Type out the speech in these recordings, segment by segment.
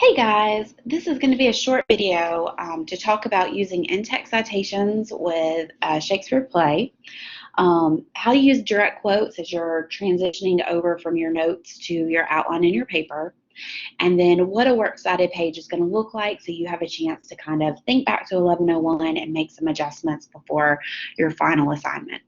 Hey guys, this is going to be a short video to talk about using in-text citations with a Shakespeare play, how to use direct quotes as you're transitioning over from your notes to your outline in your paper, and then what a works cited page is going to look like so you have a chance to kind of think back to 1101 and make some adjustments before your final assignment.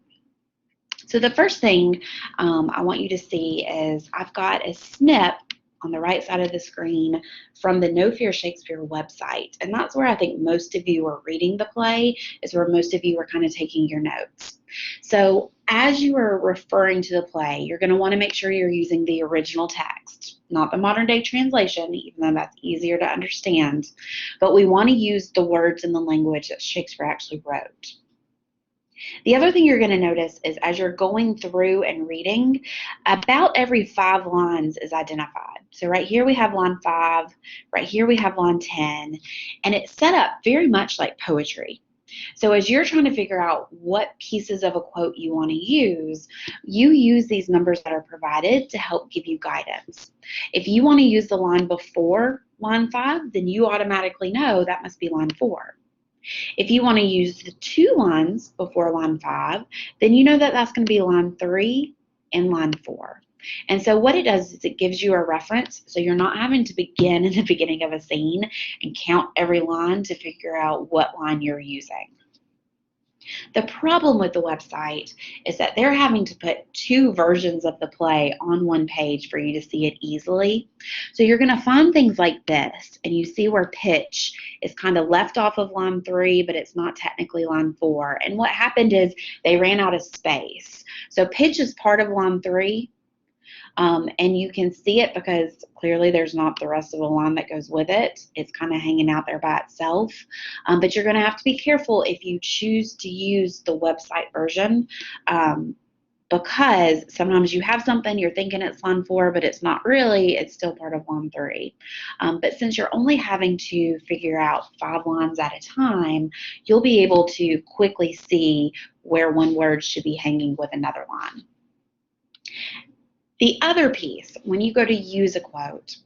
So the first thing I want you to see is I've got a snip on the right side of the screen from the No Fear Shakespeare website. And that's where I think most of you are reading the play, is where most of you are kind of taking your notes. So as you are referring to the play, you're going to want to make sure you're using the original text, not the modern day translation, even though that's easier to understand. But we want to use the words and the language that Shakespeare actually wrote. The other thing you're going to notice is as you're going through and reading, about every 5 lines is identified. So right here we have line 5, right here we have line 10, and it's set up very much like poetry. So as you're trying to figure out what pieces of a quote you want to use, you use these numbers that are provided to help give you guidance. If you want to use the line before line 5, then you automatically know that must be line 4. If you want to use the 2 lines before line 5, then you know that that's going to be line 3 and line 4. And so what it does is it gives you a reference, so you're not having to begin in the beginning of a scene and count every line to figure out what line you're using. The problem with the website is that they're having to put 2 versions of the play on one page for you to see it easily. So you're going to find things like this, and you see where pitch is kind of left off of line 3, but it's not technically line 4. And what happened is they ran out of space. So pitch is part of line 3. And you can see it because clearly there's not the rest of the line that goes with it. It's kind of hanging out there by itself. But you're going to have to be careful if you choose to use the website version because sometimes you have something, you're thinking it's line 4, but it's not really. It's still part of line 3. But since you're only having to figure out 5 lines at a time, you'll be able to quickly see where one word should be hanging with another line. The other piece, when you go to use a quote,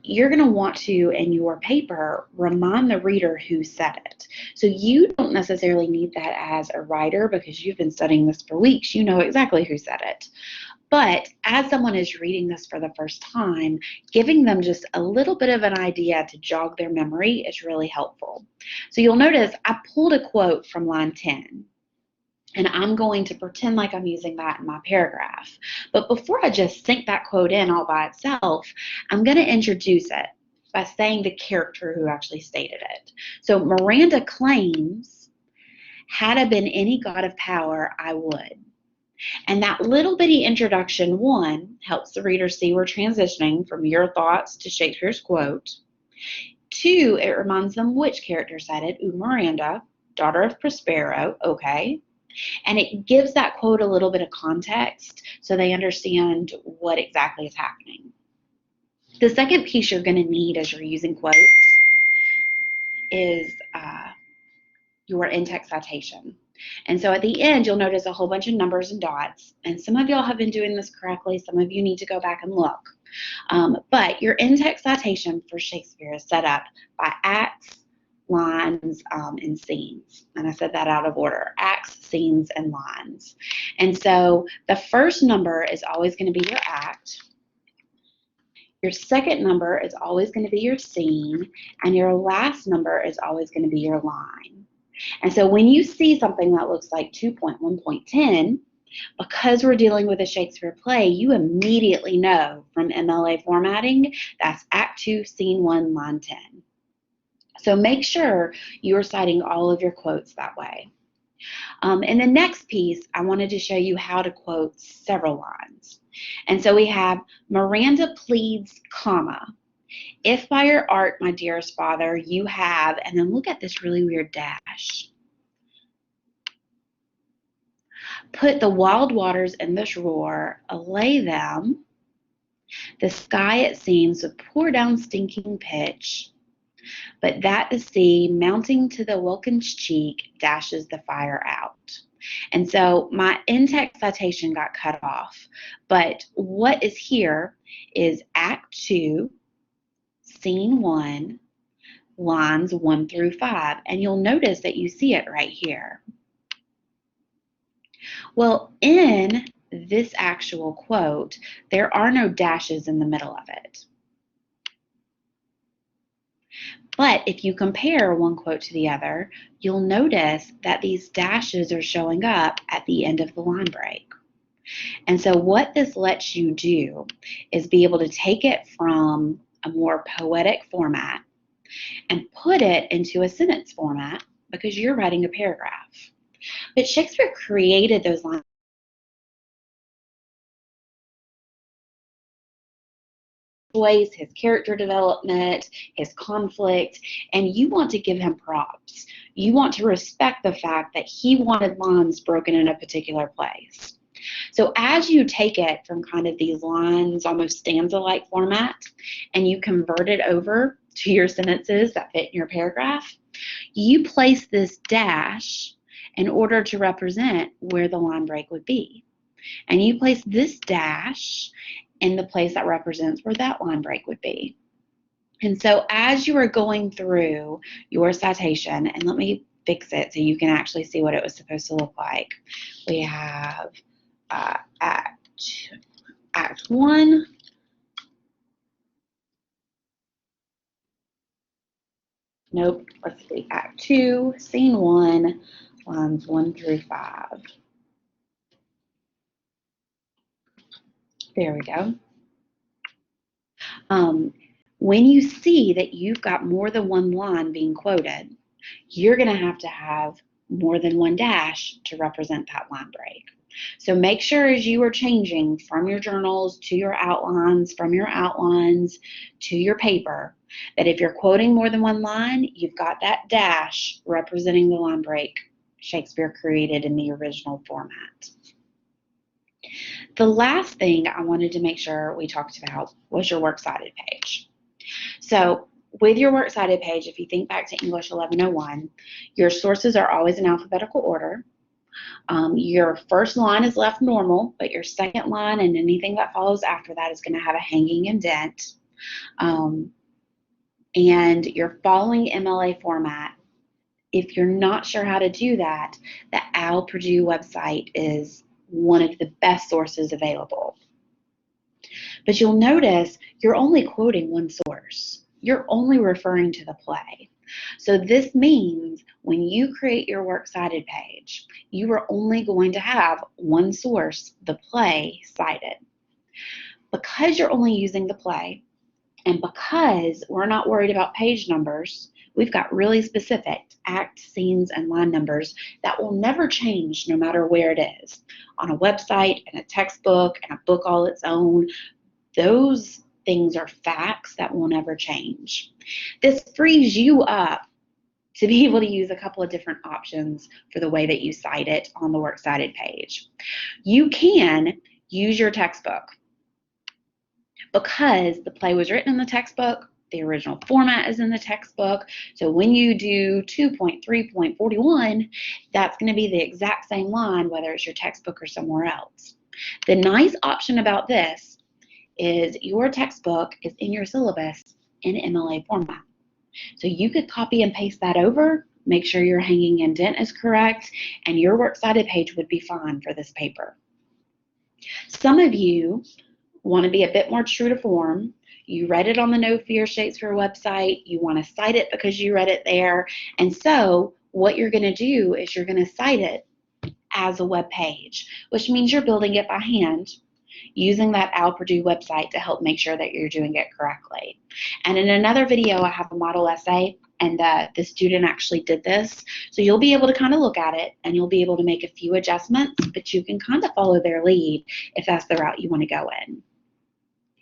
you're going to want to, in your paper, remind the reader who said it. So you don't necessarily need that as a writer because you've been studying this for weeks. You know exactly who said it. But as someone is reading this for the first time, giving them just a little bit of an idea to jog their memory is really helpful. So you'll notice I pulled a quote from line 10. And I'm going to pretend like I'm using that in my paragraph. But before I just sink that quote in all by itself, I'm going to introduce it by saying the character who actually stated it. So Miranda claims, had I been any god of power, I would. And that little bitty introduction, 1, helps the reader see we're transitioning from your thoughts to Shakespeare's quote. 2, it reminds them which character said it. Miranda, daughter of Prospero, okay. And it gives that quote a little bit of context so they understand what exactly is happening. The second piece you're going to need as you're using quotes is your in-text citation. And so at the end, you'll notice a whole bunch of numbers and dots. And some of y'all have been doing this correctly. Some of you need to go back and look. But your in-text citation for Shakespeare is set up by acts, lines, and scenes. And I said that out of order. Acts, scenes, and lines. And so the first number is always going to be your act. Your second number is always going to be your scene. And your last number is always going to be your line. And so when you see something that looks like 2.1.10, because we're dealing with a Shakespeare play, you immediately know from MLA formatting that's Act 2, Scene 1, Line 10. So make sure you are citing all of your quotes that way. In the next piece, I wanted to show you how to quote several lines. And so we have Miranda pleads, comma, if by your art, my dearest father, you have, and then look at this really weird dash. Put the wild waters in this roar, allay them. The sky, it seems, would pour down stinking pitch. But that the sea, mounting to the welkin's cheek, dashes the fire out. And so my in-text citation got cut off. But what is here is Act 2, Scene 1, lines 1 through 5, and you'll notice that you see it right here. Well, in this actual quote, there are no dashes in the middle of it. But if you compare one quote to the other, you'll notice that these dashes are showing up at the end of the line break. And so what this lets you do is be able to take it from a more poetic format and put it into a sentence format because you're writing a paragraph. But Shakespeare created those lines, his character development, his conflict, and you want to give him props. You want to respect the fact that he wanted lines broken in a particular place. So as you take it from kind of these lines, almost stanza-like format, and you convert it over to your sentences that fit in your paragraph, you place this dash in order to represent where the line break would be. And you place this dash in the place that represents where that line break would be. And so as you are going through your citation, and let me fix it so you can actually see what it was supposed to look like. We have Act 1. Nope, let's see. Act 2, Scene 1, lines 1 through 5. There we go. When you see that you've got more than one line being quoted, you're going to have more than one dash to represent that line break. So make sure as you are changing from your journals to your outlines, from your outlines to your paper, that if you're quoting more than one line, you've got that dash representing the line break Shakespeare created in the original format. The last thing I wanted to make sure we talked about was your Works Cited page. So with your Works Cited page, if you think back to English 1101, your sources are always in alphabetical order. Your first line is left normal, but your second line and anything that follows after that is going to have a hanging indent. And you're following MLA format. If you're not sure how to do that, the Al Purdue website is one of the best sources available. But you'll notice you're only quoting one source. You're only referring to the play. So this means when you create your Works Cited page, you are only going to have one source, the play, cited. Because you're only using the play, and because we're not worried about page numbers, we've got really specific act, scenes, and line numbers that will never change no matter where it is. On a website, in a textbook, in a book all its own, those things are facts that will never change. This frees you up to be able to use a couple of different options for the way that you cite it on the Works Cited page. You can use your textbook because the play was written in the textbook, the original format is in the textbook, so when you do 2.3.41, that's going to be the exact same line whether it's your textbook or somewhere else. The nice option about this is your textbook is in your syllabus in MLA format. So you could copy and paste that over, make sure your hanging indent is correct, and your Works Cited page would be fine for this paper. Some of you want to be a bit more true to form. You read it on the No Fear Shakespeare website. You want to cite it because you read it there. And so what you're going to do is you're going to cite it as a web page, which means you're building it by hand using that Al Purdue website to help make sure that you're doing it correctly. And in another video, I have a model essay, and the student actually did this. So you'll be able to kind of look at it, and you'll be able to make a few adjustments, but you can kind of follow their lead if that's the route you want to go in.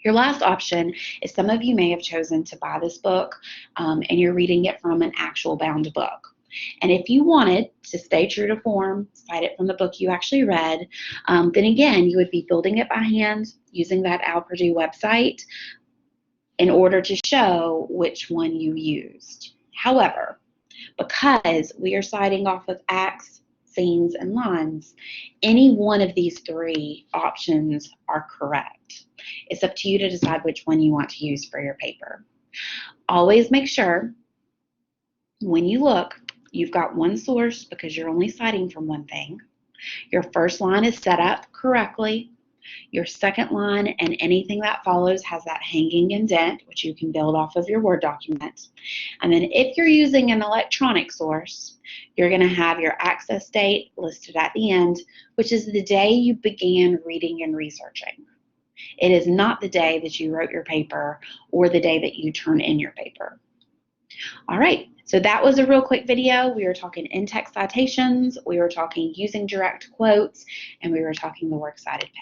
Your last option is some of you may have chosen to buy this book, and you're reading it from an actual bound book. And if you wanted to stay true to form, cite it from the book you actually read, then again, you would be building it by hand using that Al Purdue website in order to show which one you used. However, because we are citing off of acts, scenes, and lines, any one of these three options are correct. It's up to you to decide which one you want to use for your paper. Always make sure when you look, you've got one source because you're only citing from one thing. Your first line is set up correctly. Your second line and anything that follows has that hanging indent, which you can build off of your Word document. And then if you're using an electronic source, you're going to have your access date listed at the end, which is the day you began reading and researching. It is not the day that you wrote your paper or the day that you turn in your paper. All right, so that was a real quick video. We were talking in-text citations, we were talking using direct quotes, and we were talking the Works Cited page.